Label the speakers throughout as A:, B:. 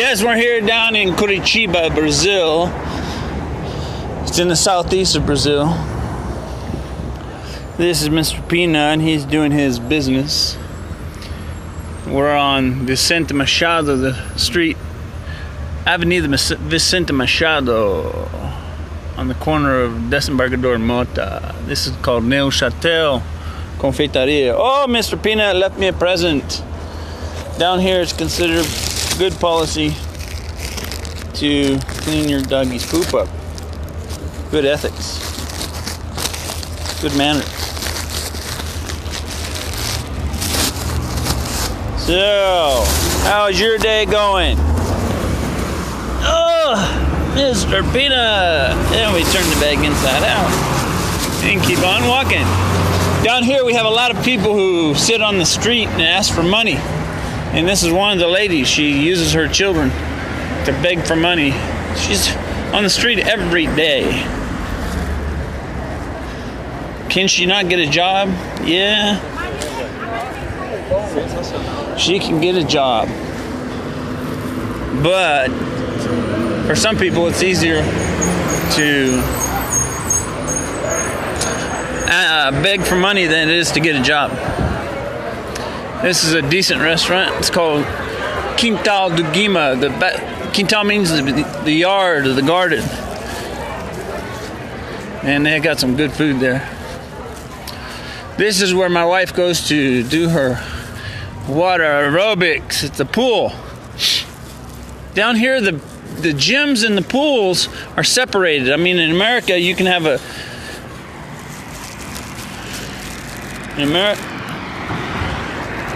A: Yes, we're here down in Curitiba, Brazil. It's in the southeast of Brazil. This is Mr. Pina, and he's doing his business. We're on Vicente Machado, the street, Avenida Vicente Machado, on the corner of Desembargador Mota. This is called Neuchatel Confeitaria. Oh, Mr. Pina left me a present. Down here it's considered good policy to clean your doggy's poop up. Good ethics. Good manners. So, how's your day going? Oh, Mr. Pina. And we turn the bag inside out and keep on walking. Down here we have a lot of people who sit on the street and ask for money. And this is one of the ladies. She uses her children to beg for money. She's on the street every day. Can she not get a job? Yeah. She can get a job. But for some people it's easier to beg for money than it is to get a job. This is a decent restaurant. It's called Quintal do Guima. Quintal means the yard or the garden. And they got some good food there. This is where my wife goes to do her water aerobics. It's a pool. Down here, the gyms and the pools are separated. I mean, in America, you can have a...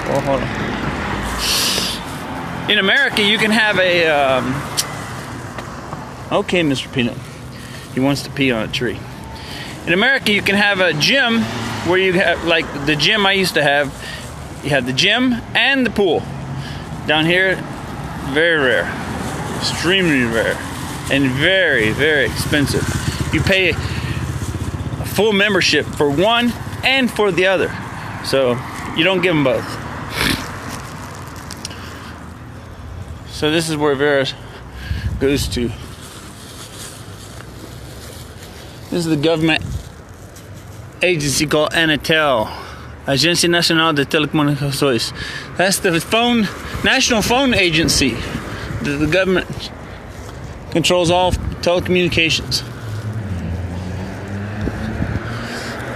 A: Oh, hold on. In America, you can have a... Okay, Mr. Peanut. He wants to pee on a tree. In America, you can have a gym where you have, like the gym I used to have, you have the gym and the pool. Down here, very rare. Extremely rare. And very, very expensive. You pay a full membership for one and for the other. So, you don't give them both. So this is where Vera goes to. This is the government agency called Anatel, Agência Nacional de Telecomunicações. That's the national phone agency. The government controls all telecommunications.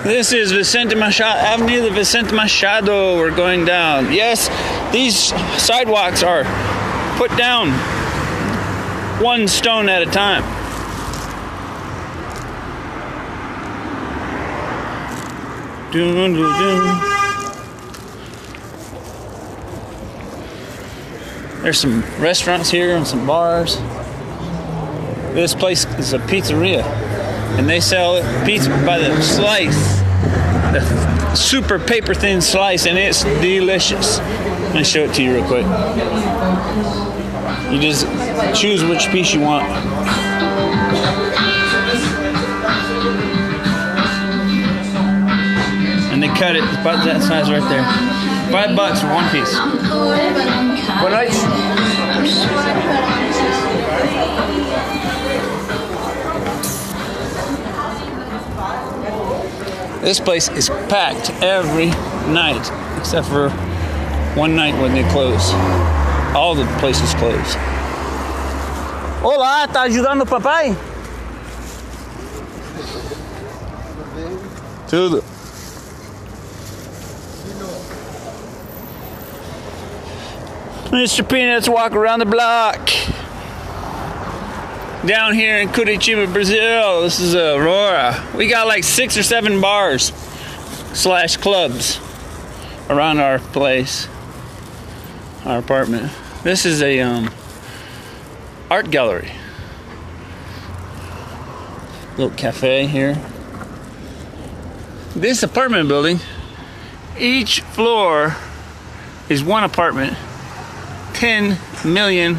A: This is Vicente Machado, Avenida Vicente Machado. We're going down. Yes, these sidewalks are put down one stone at a time. Dun, dun, dun. There's some restaurants here and some bars. This place is a pizzeria, and they sell pizza by the slice, the super paper thin slice, and it's delicious. Let me show it to you real quick. You just choose which piece you want. And they cut it about that size right there. $5 for one piece. Boa noite. This place is packed every night, except for one night when they close. All the places close. Olá, tá ajudando o papai? Tudo. Mr. Peanuts walk around the block. Down here in Curitiba, Brazil. This is Aurora. We got like 6 or 7 bars / clubs around our place, our apartment. This is a art gallery. Little cafe here. This apartment building, each floor is one apartment. $10 million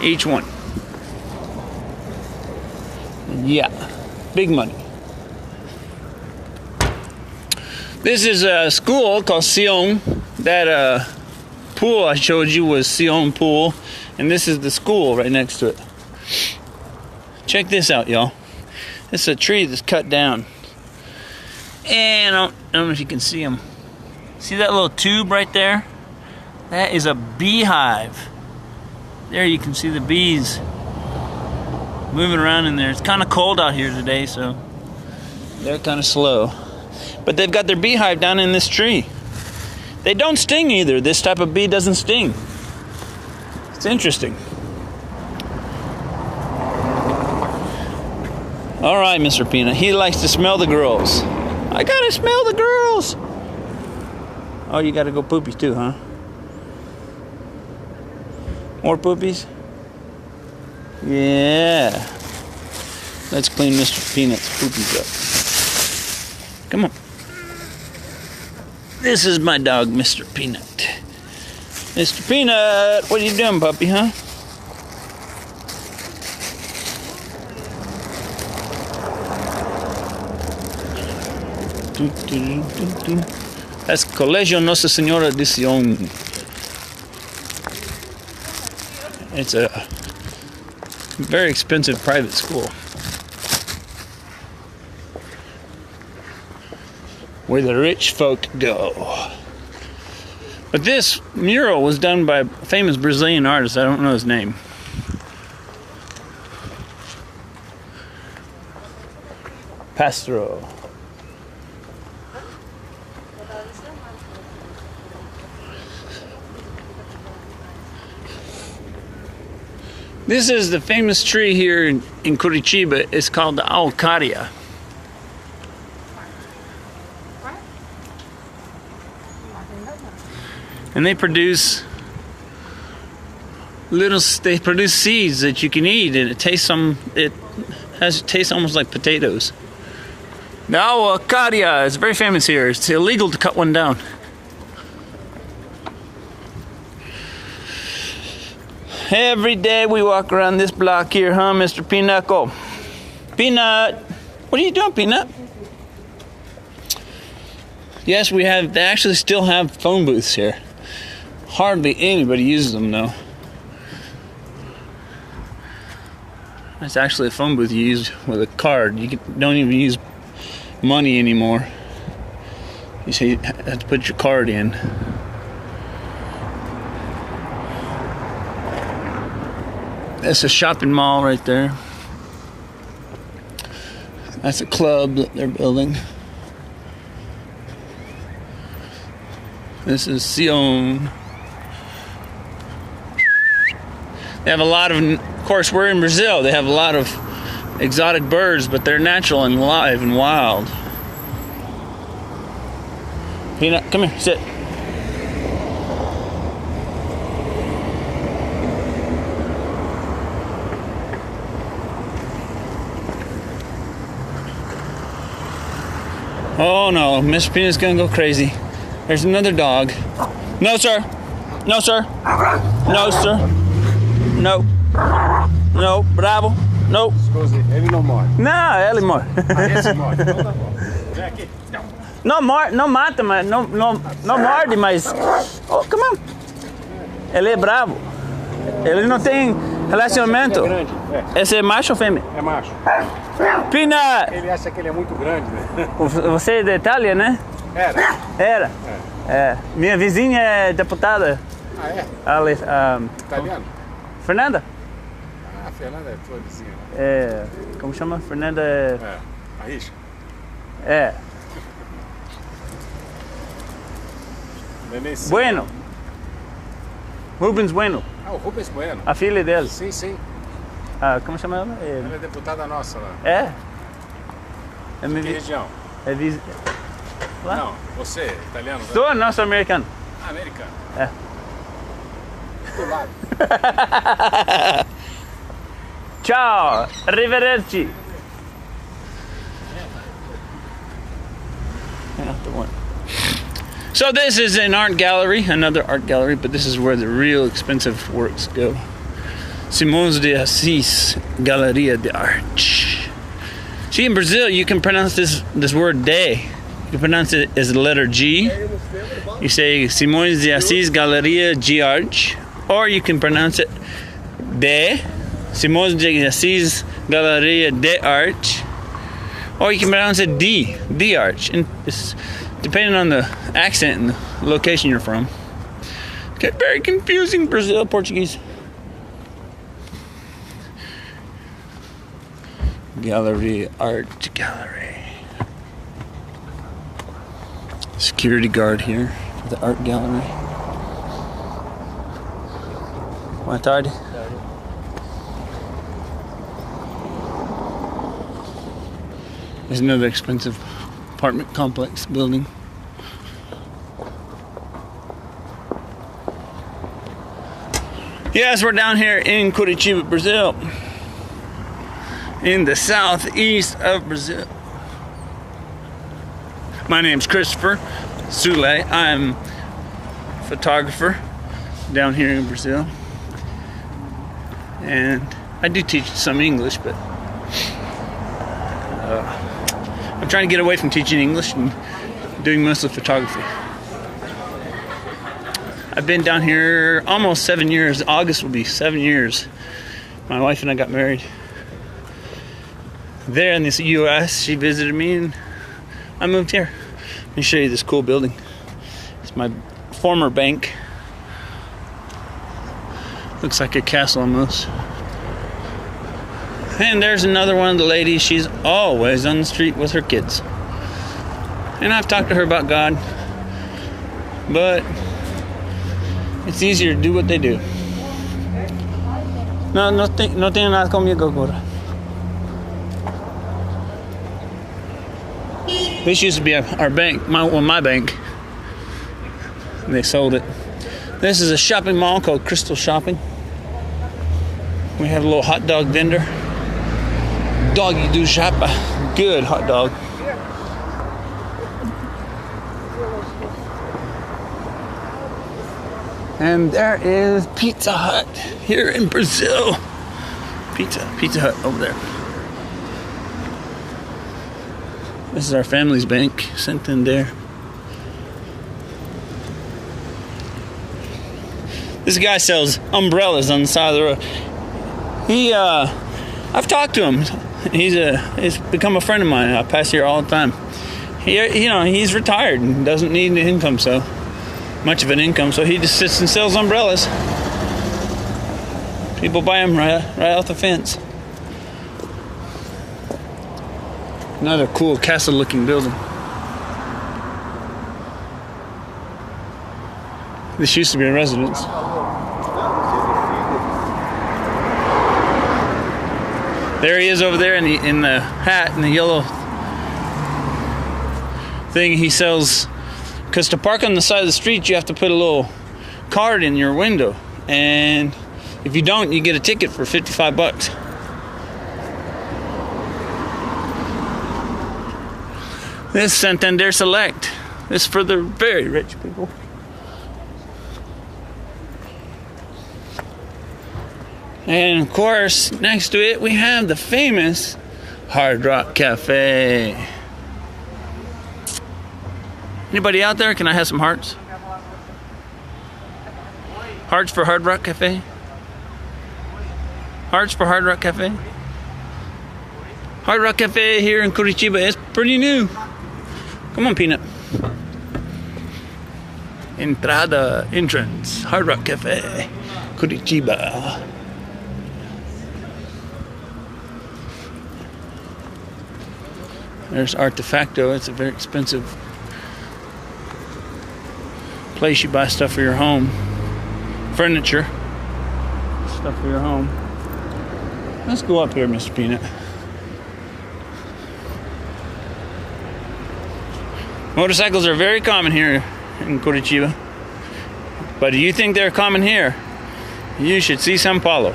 A: each one. Yeah, big money. This is a school called Sion. That pool I showed you was Sion Pool. And this is the school right next to it. Check this out, y'all. This is a tree that's cut down. And I don't know if you can see them. See that little tube right there? That is a beehive. There you can see the bees moving around in there. It's kind of cold out here today, so they're kind of slow. But they've got their beehive down in this tree. They don't sting either. This type of bee doesn't sting. It's interesting. All right, Mr. Peanut. He likes to smell the girls. I gotta smell the girls. Oh, you gotta go poopies too, huh? More poopies? Yeah. Let's clean Mr. Peanut's poopies up. Come on. This is my dog, Mr. Peanut. Mr. Peanut, what are you doing, puppy, huh? That's Colegio Nuestra Señora de Sion. It's a very expensive private school where the rich folk go. But this mural was done by a famous Brazilian artist. I don't know his name. Pastro. This is the famous tree here in Curitiba. It's called the Araucaria. And they produce seeds that you can eat, and it tastes almost like potatoes. The Araucaria is very famous here. It's illegal to cut one down. Every day we walk around this block here, huh, Mr. Pinocchio? Peanut! What are you doing, Peanut? Yes, they actually still have phone booths here. Hardly anybody uses them, though. That's actually a phone booth you use with a card. You don't even use money anymore. You have to put your card in. That's a shopping mall right there. That's a club that they're building. This is Sion. They have a lot of course, we're in Brazil. They have a lot of exotic birds, but they're natural and live and wild. Peanut, come here, sit. Oh no, Miss Peanut's gonna go crazy. There's another dog. No, sir. No, sir. No, sir. No. No, bravo. No.
B: Scusi, ele não morde.
A: Não, ele morre.
B: Esse morde. Então tá bom. Vem aqui.
A: Não mata, mas não morde, mas. Oh, come on. Ele é bravo. Ele não tem relacionamento.
B: É grande. É.
A: Esse é macho ou fêmea?
B: É macho.
A: Peanut!
B: Ele acha que ele é muito grande, né?
A: Você é da Itália, né?
B: Era.
A: É. Minha vizinha é deputada.
B: Ah, é? Italiano?
A: Fernanda?
B: Ah, a Fernanda é tua vizinha, né?
A: É. Como chama? Fernanda é.
B: A Risca?
A: É.
B: Neném
A: Bueno. Rubens Bueno.
B: Ah, o Rubens Bueno.
A: A filha dele.
B: Sim, sim.
A: Ah, como chama ela?
B: Ela é deputada nossa lá.
A: É?
B: Que região?
A: É lá?
B: Não, você é italiano? Né?
A: Sou norte-americano.
B: Ah, americano.
A: É.
B: Do lado.
A: Ciao, arrivederci. So this is an art gallery, another art gallery, but this is where the real expensive works go. Simões de Assis Galeria de Arte. See, in Brazil, you can pronounce this word "de." You can pronounce it as the letter G. You say Simões de Assis Galeria de Arte, or you can pronounce it de Simões de Assis Galeria de Arte, or you can pronounce it D Arte, and it's depending on the accent and the location you're from. Okay, very confusing Brazil Portuguese. Gallery, art gallery. Security guard here for the art gallery. Boa tarde. There's another expensive apartment complex building. Yes, we're down here in Curitiba, Brazil, in the southeast of Brazil. My name's Christopher Sule. I'm a photographer down here in Brazil, and I do teach some English, but I'm trying to get away from teaching English and doing mostly photography. I've been down here almost 7 years. August will be 7 years. My wife and I got married there in the U.S. She visited me and I moved here. Let me show you this cool building. It's my former bank. Looks like a castle almost. And there's another one of the ladies. She's always on the street with her kids. And I've talked to her about God, but it's easier to do what they do. No tenho nada comigo agora. This used to be our bank, my bank. They sold it. This is a shopping mall called Crystal Shopping. We have a little hot dog vendor. Doggy do chapa. Good hot dog. And there is Pizza Hut here in Brazil. Pizza Hut over there. This is our family's bank, Santander. This guy sells umbrellas on the side of the road. I've talked to him. He's become a friend of mine. I pass here all the time. He's retired and doesn't need an income, so much of an income, so he just sits and sells umbrellas. People buy them right off the fence. Another cool castle-looking building. This used to be a residence. There he is over there in the hat and the yellow thing. He sells, because to park on the side of the street you have to put a little card in your window, and if you don't, you get a ticket for $55. This Santander Select. This is for the very rich people. And of course, next to it, we have the famous Hard Rock Cafe. Anybody out there? Can I have some hearts? Hearts for Hard Rock Cafe? Hearts for Hard Rock Cafe? Hard Rock Cafe here in Curitiba is pretty new. Come on, Peanut. Entrance, Hard Rock Cafe, Curitiba. There's Artefacto. It's a very expensive place. You buy stuff for your home, furniture, stuff for your home. Let's go up here, Mr. Peanut. Motorcycles are very common here in Curitiba. But do you think they're common here? You should see São Paulo.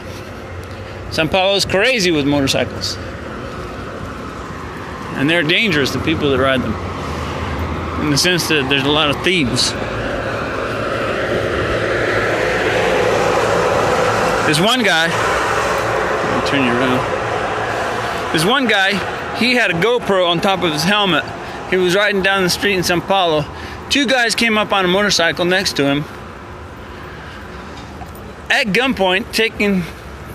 A: São Paulo is crazy with motorcycles. And they're dangerous to people that ride them, in the sense that there's a lot of thieves. There's one guy, let me turn you around. There's one guy, he had a GoPro on top of his helmet. He was riding down the street in São Paulo. Two guys came up on a motorcycle next to him at gunpoint,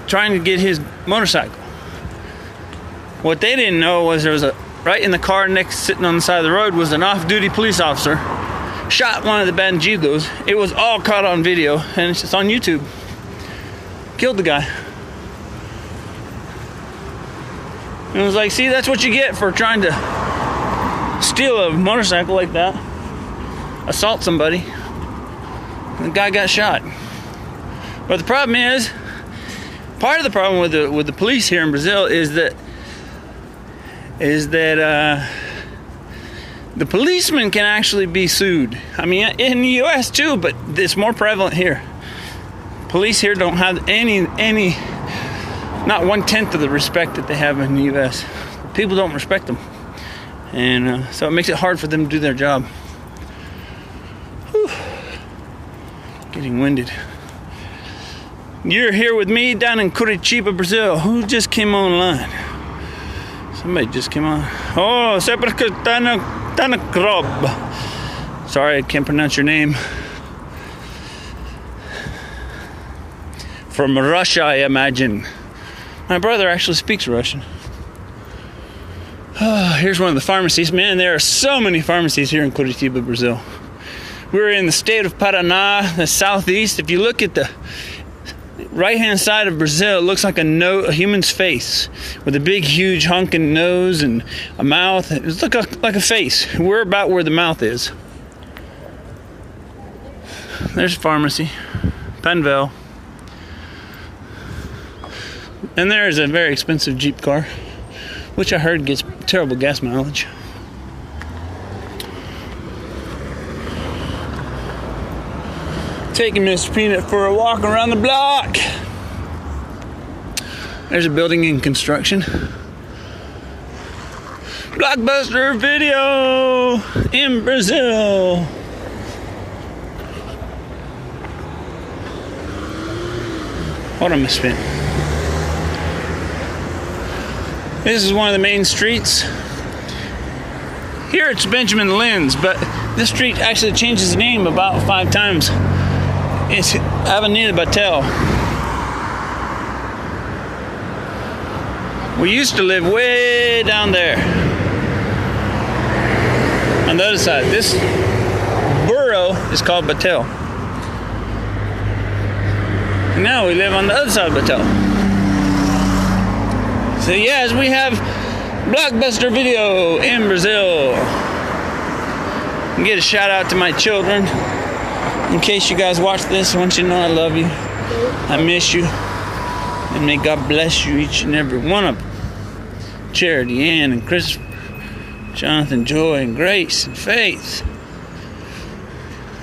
A: trying to get his motorcycle. What they didn't know was there was right in the car next, sitting on the side of the road, was an off-duty police officer. Shot one of the bandidos. It was all caught on video, and it's on YouTube. Killed the guy. And it was like, see, that's what you get for trying to steal a motorcycle like that. Assault somebody. And the guy got shot. But the problem is, part of the problem with the police here in Brazil is that the policeman can actually be sued. I mean, in the U.S. too, but it's more prevalent here. Police here don't have any, not 1/10 of the respect that they have in the U.S. People don't respect them, and so it makes it hard for them to do their job. Whew. Getting winded. You're here with me down in Curitiba, Brazil. Who just came online? Somebody just came on. Oh, Tana Krob. Sorry, I can't pronounce your name. From Russia, I imagine. My brother actually speaks Russian. Here's one of the pharmacies. Man, there are so many pharmacies here in Curitiba, Brazil. We're in the state of Paraná, the southeast. If you look at the right-hand side of Brazil, it looks like a human's face with a big, huge, honking nose and a mouth. It looks like a face. We're about where the mouth is. There's a pharmacy, Panvel. And there is a very expensive Jeep car, which I heard gets terrible gas mileage. Taking Mr. Peanut for a walk around the block. There's a building in construction. Blockbuster Video in Brazil. What a misspent. This is one of the main streets. Here it's Benjamin Lins, but this street actually changed its name about 5 times. It's Avenida Batel. We used to live way down there. On the other side. This borough is called Batel. And now we live on the other side of Batel. So yes, we have Blockbuster Video in Brazil. And get a shout out to my children. In case you guys watch this, I want you to know I love you. I miss you. And may God bless you, each and every one of them. Charity, Ann, and Chris, Jonathan, Joy, and Grace, and Faith.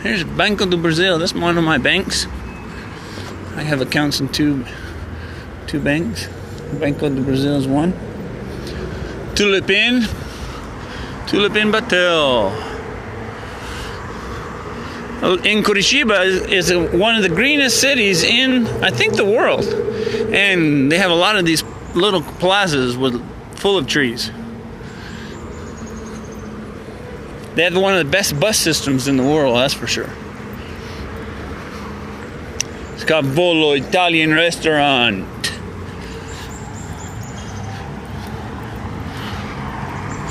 A: Here's Banco do Brasil. That's one of my banks. I have accounts in two banks. Banco do Brasil is one. Tulipin Batel. In Curitiba is one of the greenest cities in, I think, the world. And they have a lot of these little plazas full of trees. They have one of the best bus systems in the world, that's for sure. It's called Volo Italian Restaurant.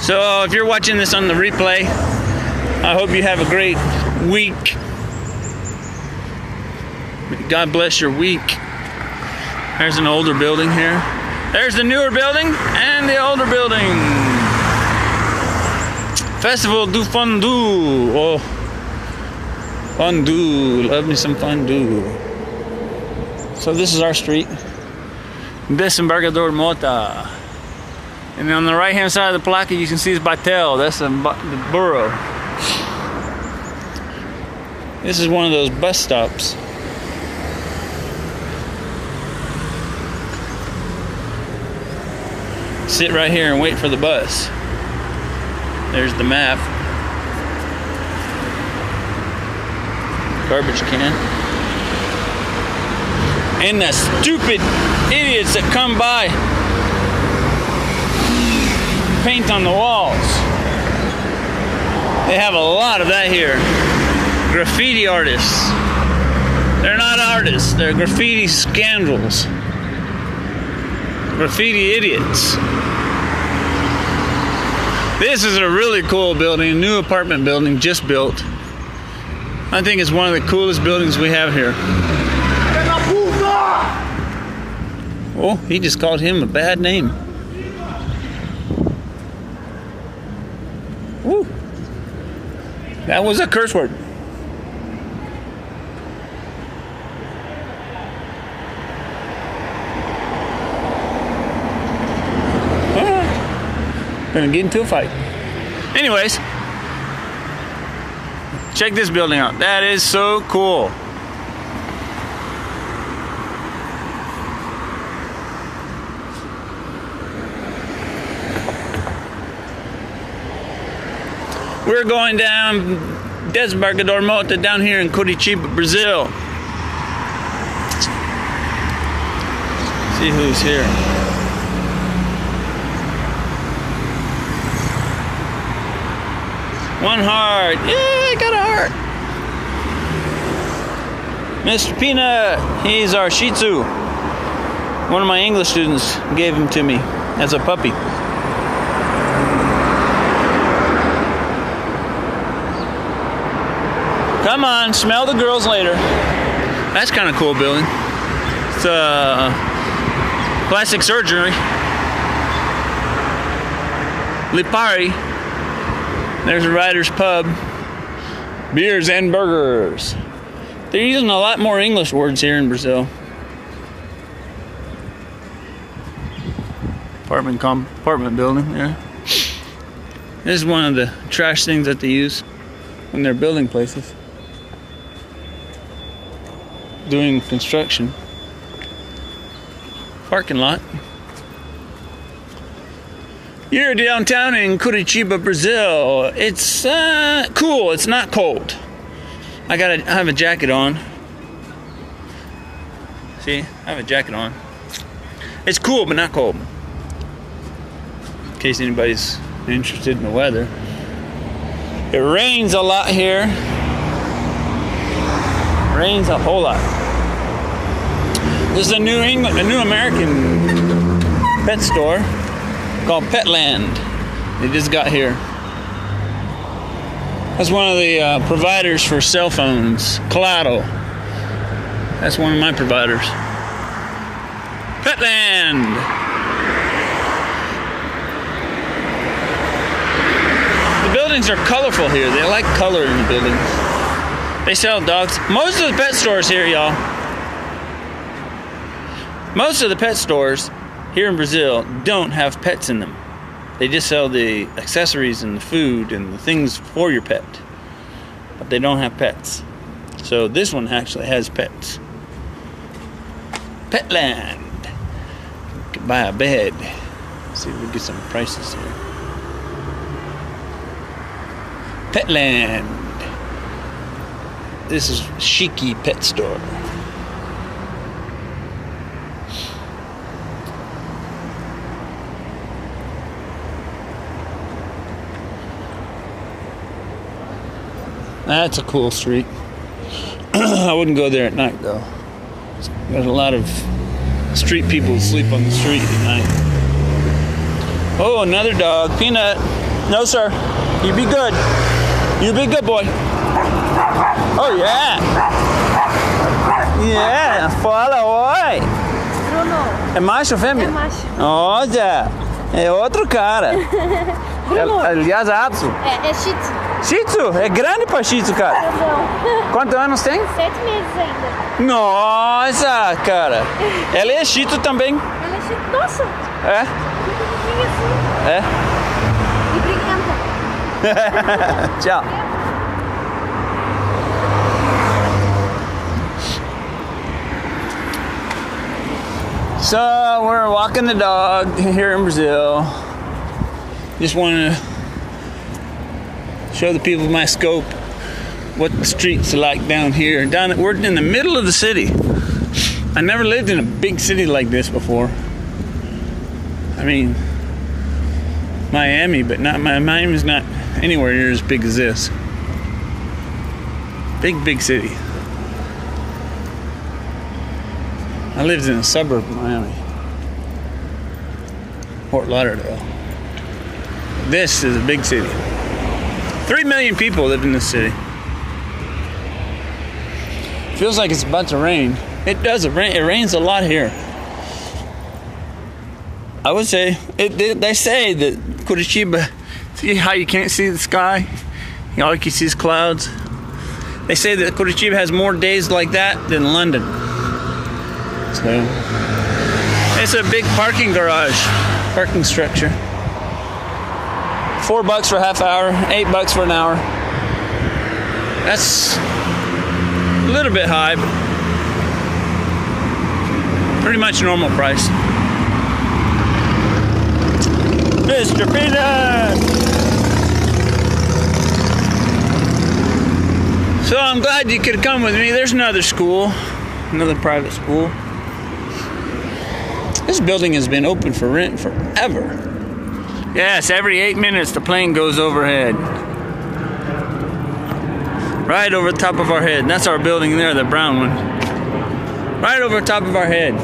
A: So if you're watching this on the replay, I hope you have a great week. God bless your week. There's an older building here. There's the newer building and the older building. Festival do Fondue. Oh, fondue. Love me some fondue. So this is our street. Desembargador Mota. And on the right hand side of the plaque you can see is Batel. That's the borough. This is one of those bus stops. Sit right here and wait for the bus. There's the map. Garbage can. And the stupid idiots that come by. Paint on the walls. They have a lot of that here. Graffiti artists. They're not artists, they're graffiti scoundrels. Graffiti idiots. This is a really cool building, a new apartment building just built. I think it's one of the coolest buildings we have here. Oh, he just called him a bad name. Woo. That was a curse word. Gonna get into a fight. Anyways, check this building out. That is so cool. We're going down Desembargador Mota down here in Curitiba, Brazil. See who's here. One heart. Yeah, I got a heart. Mr. Peanut, he's our Shih Tzu. One of my English students gave him to me as a puppy. Come on, smell the girls later. That's kind of cool building. It's plastic surgery. Lipari. There's a Riders Pub. Beers and burgers. They're using a lot more English words here in Brazil. Apartment building, yeah. This is one of the trash things that they use when they're building places. Doing construction. Parking lot. You're downtown in Curitiba, Brazil. It's cool. It's not cold. I have a jacket on. See, I have a jacket on. It's cool, but not cold. In case anybody's interested in the weather. It rains a lot here. Rains a whole lot. This is a new American pet store called Petland. They just got here. That's one of the providers for cell phones. Claro. That's one of my providers. Petland. The buildings are colorful here. They like color in the buildings. They sell dogs. Most of the pet stores here, y'all. Most of the pet stores here in Brazil don't have pets in them. They just sell the accessories and the food and the things for your pet. But they don't have pets. So this one actually has pets. Petland. You can buy a bed. Let's see if we get some prices here. Petland. This is Shiki Pet Store. That's a cool street. I wouldn't go there at night though. There's a lot of street people who sleep on the street at night. Oh, another dog. Peanut. No, sir. You be good. You be good, boy. Oh, yeah. Yeah. Fala, oi.
C: Bruno.
A: É macho ou fêmea?
C: É macho.
A: Olha. É outro cara.
C: Bruno.
A: Aliás, Apso.
C: É Shih Tzu.
A: Shih Tzu? É grande pra Shih Tzu, cara.
C: Não.
A: Quantos anos tem?
C: 7 meses ainda.
A: Nossa, cara. Ela é Shih Tzu também.
C: Ela é Shih Tzu. Nossa.
A: É?
C: Pequenininha assim.
A: É?
C: E briguenta.
A: Tchau. So we're walking the dog here in Brazil. Just want to show the people my scope, what the streets are like down here. We're in the middle of the city. I never lived in a big city like this before. I mean, Miami, but not Miami's not anywhere near as big as this. Big city. I lived in a suburb of Miami. Fort Lauderdale. This is a big city. 3 million people live in this city. Feels like it's about to rain. It does. It rains a lot here. I would say they say that Curitiba. See how you can't see the sky? All you can see is clouds. They say that Curitiba has more days like that than London. So it's a big parking garage, parking structure. $4 for a half hour, $8 for an hour. That's a little bit high, but pretty much normal price. Mr. Peanut! So I'm glad you could come with me. There's another school, another private school. This building has been open for rent forever. Yes, every 8 minutes the plane goes overhead. Right over the top of our head. That's our building there, the brown one. Right over the top of our head.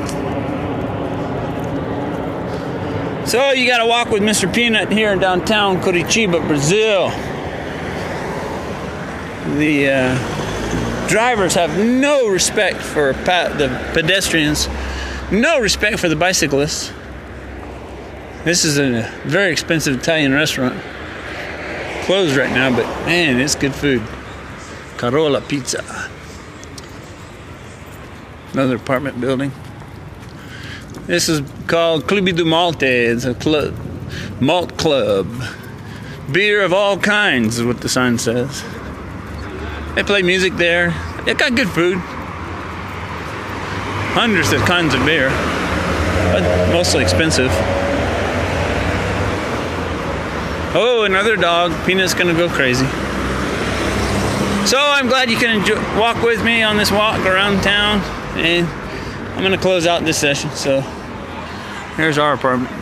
A: So you gotta walk with Mr. Peanut here in downtown Curitiba, Brazil. The drivers have no respect for the pedestrians, no respect for the bicyclists. This is a very expensive Italian restaurant. Closed right now, but man, it's good food. Carola Pizza. Another apartment building. This is called Clube do Malte. It's a malt club. Beer of all kinds is what the sign says. They play music there. They got good food. Hundreds of kinds of beer, but mostly expensive. Oh, another dog. Peanut's gonna go crazy. So I'm glad you can walk with me on this walk around town, and I'm gonna close out this session. So here's our apartment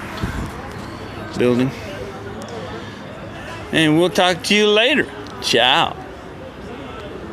A: building, and we'll talk to you later. Ciao.